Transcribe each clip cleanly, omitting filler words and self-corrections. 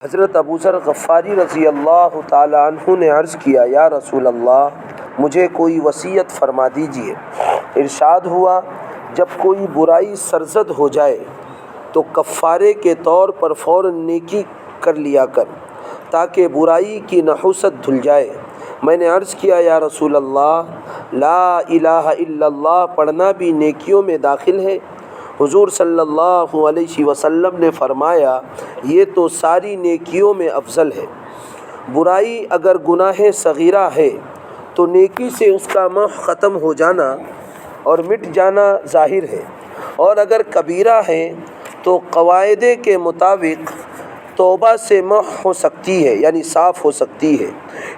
حضرت ابو ذر غفاری رضی اللہ تعالیٰ عنہ نے عرض کیا، یا رسول اللہ، مجھے کوئی وصیت فرما دیجئے۔ ارشاد ہوا، جب کوئی برائی سرزد ہو جائے تو کفارے کے طور پر فوراً نیکی کر لیا کر تاکہ برائی کی نحوست دھل جائے۔ میں نے عرض کیا، یا رسول اللہ، لا الہ الا اللہ پڑھنا بھی نیکیوں میں داخل ہے؟ حضور صلی اللہ علیہ وسلم نے فرمایا، یہ تو ساری نیکیوں میں افضل ہے۔ برائی اگر گناہ صغیرہ ہے تو نیکی سے اس کا محو ختم ہو جانا اور مٹ جانا ظاہر ہے، اور اگر کبیرہ ہے تو قواعد کے مطابق توبہ سے محو ہو سکتی ہے، یعنی صاف ہو سکتی ہے،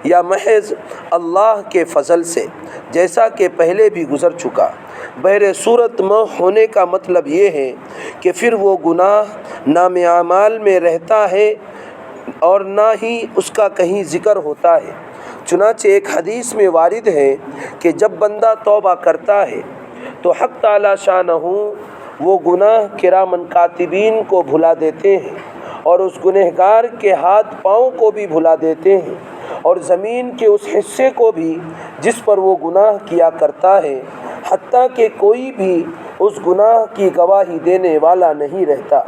یا محض اللہ کے فضل سے، جیسا کہ پہلے بھی گزر چکا۔ بہر صورت محو ہونے کا مطلب یہ ہے کہ پھر وہ گناہ نام اعمال میں رہتا ہے اور نہ ہی اس کا کہیں ذکر ہوتا ہے۔ چنانچہ ایک حدیث میں وارد ہے کہ جب بندہ توبہ کرتا ہے تو حق تعالی شانہ وہ گناہ کرامن کاتبین کو بھلا دیتے ہیں، اور اس گنہگار کے ہاتھ پاؤں کو بھی بھلا دیتے ہیں، اور زمین کے اس حصے کو بھی جس پر وہ گناہ کیا کرتا ہے، حتیٰ کہ کوئی بھی اس گناہ کی گواہی دینے والا نہیں رہتا۔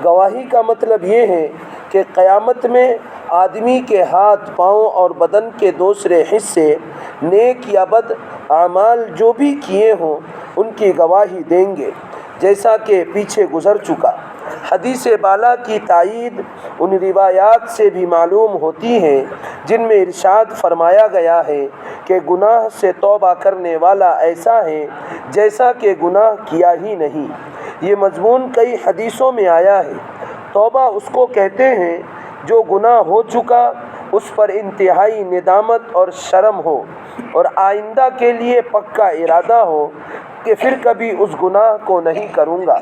گواہی کا مطلب یہ ہے کہ قیامت میں آدمی کے ہاتھ پاؤں اور بدن کے دوسرے حصے نیک یا بد اعمال جو بھی کیے ہوں ان کی گواہی دیں گے، جیسا کہ پیچھے گزر چکا۔ حدیث بالا کی تائید ان روایات سے بھی معلوم ہوتی ہے جن میں ارشاد فرمایا گیا ہے کہ گناہ سے توبہ کرنے والا ایسا ہے جیسا کہ گناہ کیا ہی نہیں۔ یہ مضمون کئی حدیثوں میں آیا ہے۔ توبہ اس کو کہتے ہیں جو گناہ ہو چکا اس پر انتہائی ندامت اور شرم ہو، اور آئندہ کے لیے پکا ارادہ ہو کہ پھر کبھی اس گناہ کو نہیں کروں گا۔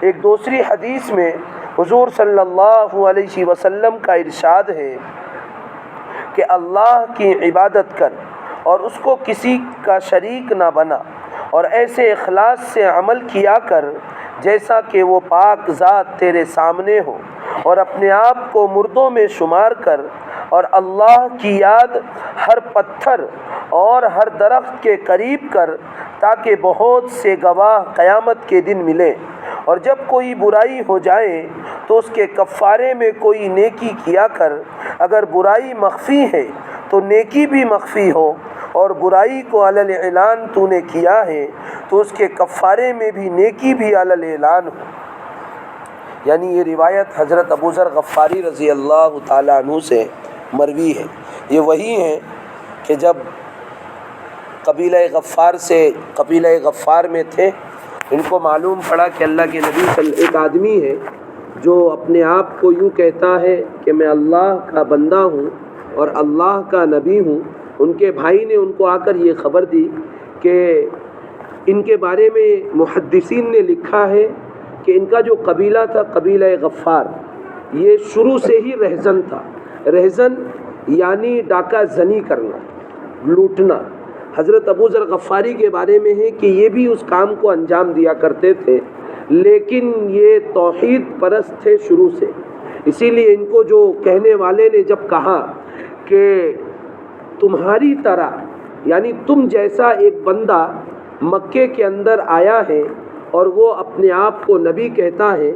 ایک دوسری حدیث میں حضور صلی اللہ علیہ وسلم کا ارشاد ہے کہ اللہ کی عبادت کر اور اس کو کسی کا شریک نہ بنا، اور ایسے اخلاص سے عمل کیا کر جیسا کہ وہ پاک ذات تیرے سامنے ہو، اور اپنے آپ کو مردوں میں شمار کر، اور اللہ کی یاد ہر پتھر اور ہر درخت کے قریب کر تاکہ بہت سے گواہ قیامت کے دن ملیں۔ اور جب کوئی برائی ہو جائے تو اس کے کفارے میں کوئی نیکی کیا کر، اگر برائی مخفی ہے تو نیکی بھی مخفی ہو، اور برائی کو علی الاعلان تو نے کیا ہے تو اس کے کفارے میں بھی نیکی بھی علی الاعلان ہو۔ یعنی یہ روایت حضرت ابو ذر غفاری رضی اللہ تعالیٰ عنہ سے مروی ہے۔ یہ وہی ہیں کہ جب قبیلہ غفار میں تھے، ان کو معلوم پڑا کہ اللہ کے نبی ایک آدمی ہے جو اپنے آپ کو یوں کہتا ہے کہ میں اللہ کا بندہ ہوں اور اللہ کا نبی ہوں۔ ان کے بھائی نے ان کو آ کر یہ خبر دی کہ ان کے بارے میں محدثین نے لکھا ہے کہ ان کا جو قبیلہ تھا، قبیلہ غفار، یہ شروع سے ہی رہزن تھا۔ رہزن یعنی ڈاکہ زنی کرنا، لوٹنا۔ حضرت ابو ذر غفاری کے بارے میں ہے کہ یہ بھی اس کام کو انجام دیا کرتے تھے، لیکن یہ توحید پرست تھے شروع سے۔ اسی لیے ان کو جو کہنے والے نے جب کہا کہ تمہاری طرح، یعنی تم جیسا ایک بندہ مکے کے اندر آیا ہے اور وہ اپنے آپ کو نبی کہتا ہے،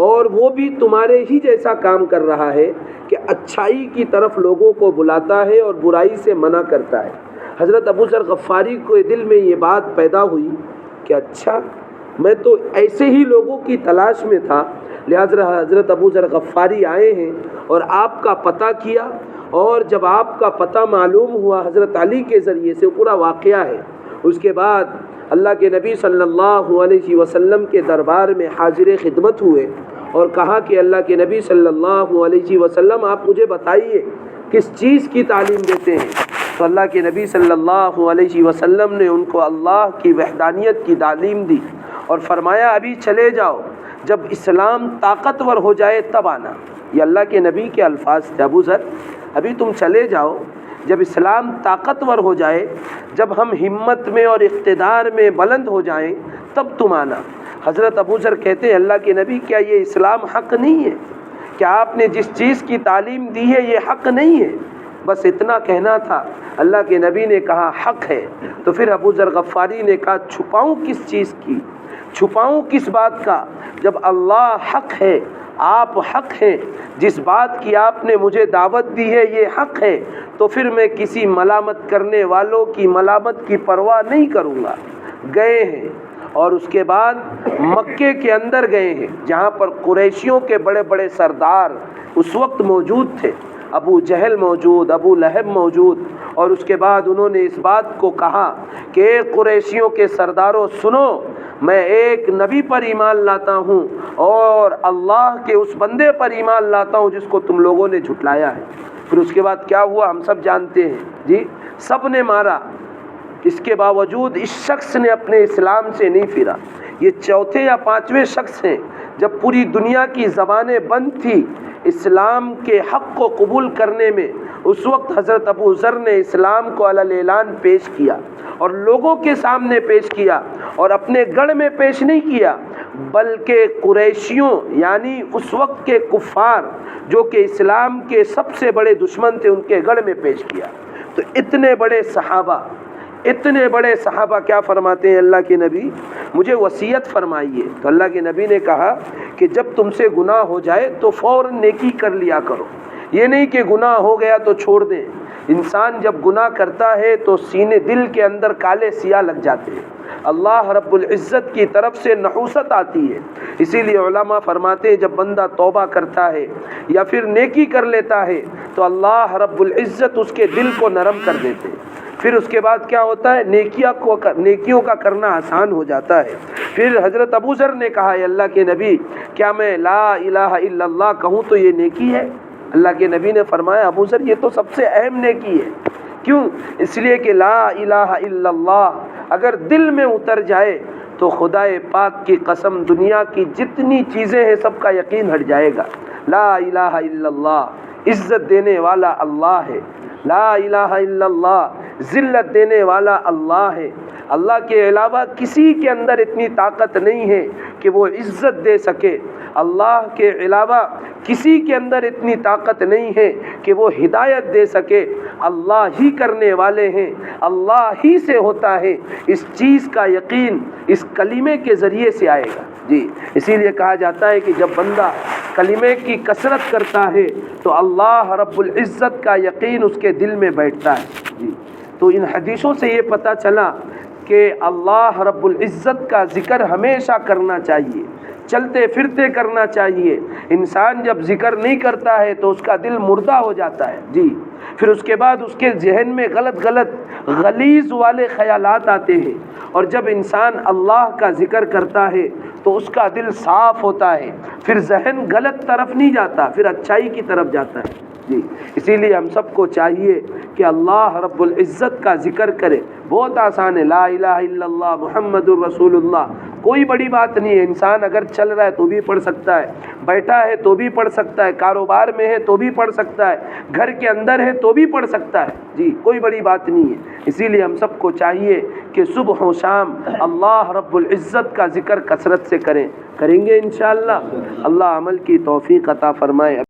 اور وہ بھی تمہارے ہی جیسا کام کر رہا ہے کہ اچھائی کی طرف لوگوں کو بلاتا ہے اور برائی سے منع کرتا ہے۔ حضرت ابو ذر غفاری کو دل میں یہ بات پیدا ہوئی کہ اچھا، میں تو ایسے ہی لوگوں کی تلاش میں تھا۔ لہذا حضرت ابو ذر غفاری آئے ہیں اور آپ کا پتہ کیا، اور جب آپ کا پتہ معلوم ہوا حضرت علی کے ذریعے سے، پورا واقعہ ہے، اس کے بعد اللہ کے نبی صلی اللہ علیہ وسلم کے دربار میں حاضر خدمت ہوئے اور کہا کہ اللہ کے نبی صلی اللہ علیہ وسلم، آپ مجھے بتائیے کس چیز کی تعلیم دیتے ہیں؟ تو اللہ کے نبی صلی اللہ علیہ وسلم نے ان کو اللہ کی وحدانیت کی تعلیم دی اور فرمایا، ابھی چلے جاؤ، جب اسلام طاقتور ہو جائے تب آنا۔ یہ اللہ کے نبی کے الفاظ تھے، ابو ذر ابھی تم چلے جاؤ، جب اسلام طاقتور ہو جائے، جب ہم ہمت میں اور اقتدار میں بلند ہو جائیں تب تم آنا۔ حضرت ابو ذر کہتے ہیں، اللہ کے نبی، کیا یہ اسلام حق نہیں ہے؟ کہ آپ نے جس چیز کی تعلیم دی ہے یہ حق نہیں ہے، بس اتنا کہنا تھا۔ اللہ کے نبی نے کہا حق ہے، تو پھر ابو ذر غفاری نے کہا چھپاؤں کس چیز کی، چھپاؤں کس بات کا، جب اللہ حق ہے، آپ حق ہیں، جس بات کی آپ نے مجھے دعوت دی ہے یہ حق ہے، تو پھر میں کسی ملامت کرنے والوں کی ملامت کی پرواہ نہیں کروں گا۔ گئے ہیں اور اس کے بعد مکے کے اندر گئے ہیں جہاں پر قریشیوں کے بڑے بڑے سردار اس وقت موجود تھے، ابو جہل موجود، ابو لہب موجود، اور اس کے بعد انہوں نے اس بات کو کہا کہ اے قریشیوں کے سرداروں سنو، میں ایک نبی پر ایمان لاتا ہوں اور اللہ کے اس بندے پر ایمان لاتا ہوں جس کو تم لوگوں نے جھٹلایا ہے۔ پھر اس کے بعد کیا ہوا ہم سب جانتے ہیں، جی سب نے مارا، اس کے باوجود اس شخص نے اپنے اسلام سے نہیں پھرا۔ یہ چوتھے یا پانچویں شخص ہیں جب پوری دنیا کی زبانیں بند تھی اسلام کے حق کو قبول کرنے میں، اس وقت حضرت ابو ذر نے اسلام کو علی الاعلان پیش کیا اور لوگوں کے سامنے پیش کیا، اور اپنے گڑھ میں پیش نہیں کیا بلکہ قریشیوں یعنی اس وقت کے کفار جو کہ اسلام کے سب سے بڑے دشمن تھے ان کے گڑھ میں پیش کیا۔ تو اتنے بڑے صحابہ کیا فرماتے ہیں اللہ کے نبی، مجھے وصیت فرمائیے۔ تو اللہ کے نبی نے کہا کہ جب تم سے گناہ ہو جائے تو فوراً نیکی کر لیا کرو، یہ نہیں کہ گناہ ہو گیا تو چھوڑ دیں۔ انسان جب گناہ کرتا ہے تو سینے دل کے اندر کالے سیاہ لگ جاتے ہیں، اللہ رب العزت کی طرف سے نحوست آتی ہے۔ اسی لیے علماء فرماتے ہیں جب بندہ توبہ کرتا ہے یا پھر نیکی کر لیتا ہے تو اللہ رب العزت اس کے دل کو نرم کر دیتے ہیں، پھر اس کے بعد کیا ہوتا ہے نیکیوں کا کرنا آسان ہو جاتا ہے۔ پھر حضرت ابو ذر نے کہا اے اللہ کے نبی کیا میں لا الہ الا اللہ کہوں تو یہ نیکی ہے؟ اللہ کے نبی نے فرمایا ابو ذر یہ تو سب سے اہم نیکی ہے۔ کیوں؟ اس لیے کہ لا الہ الا اللہ اگر دل میں اتر جائے تو خدائے پاک کی قسم دنیا کی جتنی چیزیں ہیں سب کا یقین ہٹ جائے گا۔ لا الہ الا اللہ عزت دینے والا اللہ ہے، لا الہ الا اللہ ذلت دینے والا اللہ ہے۔ اللہ کے علاوہ کسی کے اندر اتنی طاقت نہیں ہے کہ وہ عزت دے سکے، اللہ کے علاوہ کسی کے اندر اتنی طاقت نہیں ہے کہ وہ ہدایت دے سکے، اللہ ہی کرنے والے ہیں، اللہ ہی سے ہوتا ہے۔ اس چیز کا یقین اس کلمے کے ذریعے سے آئے گا۔ جی اسی لیے کہا جاتا ہے کہ جب بندہ کلمے کی کثرت کرتا ہے تو اللہ رب العزت کا یقین اس کے دل میں بیٹھتا ہے۔ جی تو ان حدیثوں سے یہ پتہ چلا کہ اللہ رب العزت کا ذکر ہمیشہ کرنا چاہیے، چلتے پھرتے کرنا چاہیے۔ انسان جب ذکر نہیں کرتا ہے تو اس کا دل مردہ ہو جاتا ہے۔ جی پھر اس کے بعد اس کے ذہن میں غلط غلیظ والے خیالات آتے ہیں، اور جب انسان اللہ کا ذکر کرتا ہے تو اس کا دل صاف ہوتا ہے، پھر ذہن غلط طرف نہیں جاتا، پھر اچھائی کی طرف جاتا ہے۔ جی اسی لیے ہم سب کو چاہیے کہ اللہ رب العزت کا ذکر کرے، بہت آسان ہے، لا الہ الا اللہ محمد الرسول اللہ، کوئی بڑی بات نہیں ہے۔ انسان اگر چل رہا ہے تو بھی پڑھ سکتا ہے، بیٹھا ہے تو بھی پڑھ سکتا ہے، کاروبار میں ہے تو بھی پڑھ سکتا ہے، گھر کے اندر ہے تو بھی پڑھ سکتا ہے۔ جی کوئی بڑی بات نہیں ہے۔ اسی لیے ہم سب کو چاہیے کہ صبح و شام اللہ رب العزت کا ذکر کثرت سے کریں گے انشاءاللہ۔ اللہ عمل کی توفیق عطا فرمائے۔